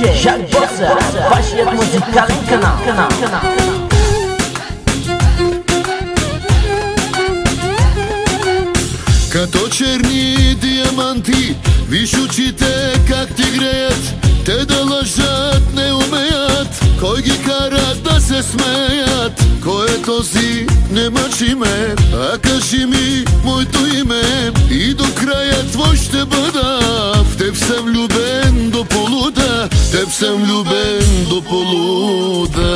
Жак Боса, вашият музикален канал. Като черни диаманти, виж очите как ти греят. Те да лъжат не умеят, кой ги кара да се смеят? Кой е този, не мъчи ме, а кажи ми моето име. И до края твой ще бъда, в теб съм влюбен до полуда, в теб съм влюбен до полуда.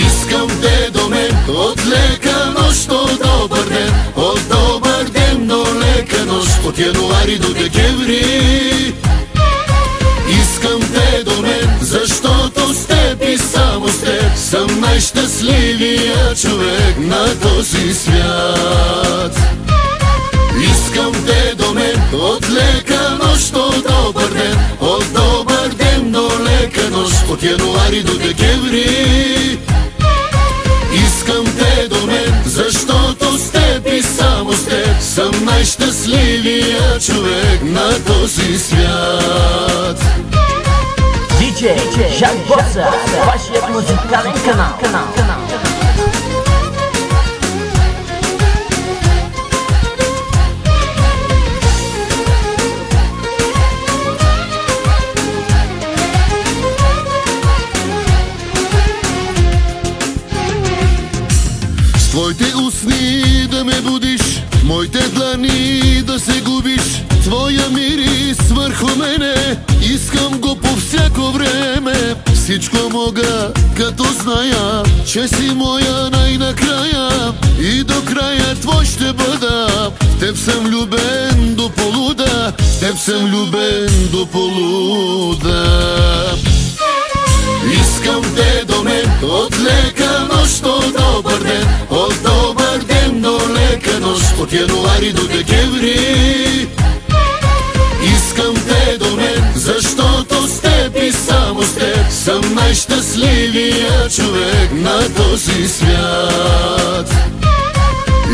Искам те до мен, от лека нощ до добър ден, от добър ден до лека нощ, от януари до декември. Искам те до мен, защото с теб и само с теб съм най-щастливия човек на този свят. Искам те до мен, от лека нощ до добър ден, от добър ден до лека нощ, от януари до декември. Искам те до мен, защото с теб и само с теб съм най-щастливия човек на този свят. Диджей Жак Боса, вашият музикален канал. Твоите устни да ме будиш, моите длани да се губиш, твоя мирис върху мене, искам го по всяко време. Всичко мога, като зная, че си моя най-накрая, и до края твой ще бъда. В теб съм влюбен до полуда, в теб съм влюбен до полуда. Искам те до мен, от лека нощ до добър ден, от добър ден до лека нощ, от януари до декември. Искам те до мен, защото с теб и само с теб съм най-щастливия човек на този свят.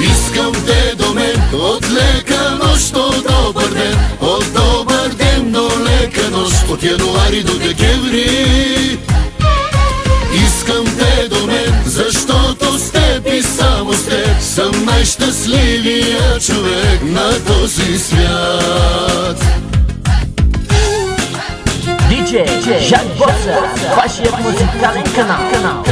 Искам те до мен, от лека нощ до добър ден, от добър ден до лека нощ, от януари до декември. Искам те до мен, защото с теб и само с теб съм най-щастливия човек на този свят. Диджей Жак Боса, вашият музикален канал.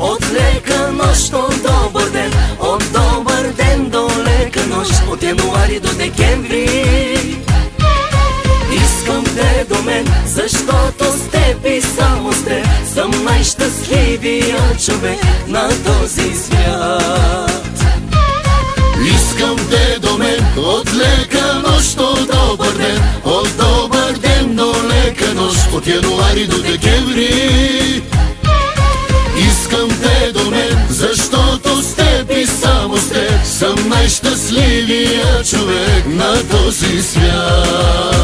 От лека нощ до добър ден, от добър ден до лека нощ, от януари до декември. Искам те до мен, защото с теб и само с теб съм най-щастливия човек на този свят. Искам те до мен, от лека нощ до добър ден, от добър ден до лека нощ, от януари до декември. Искам те до мен, защото с теб и само с теб съм най-щастливия човек на този свят.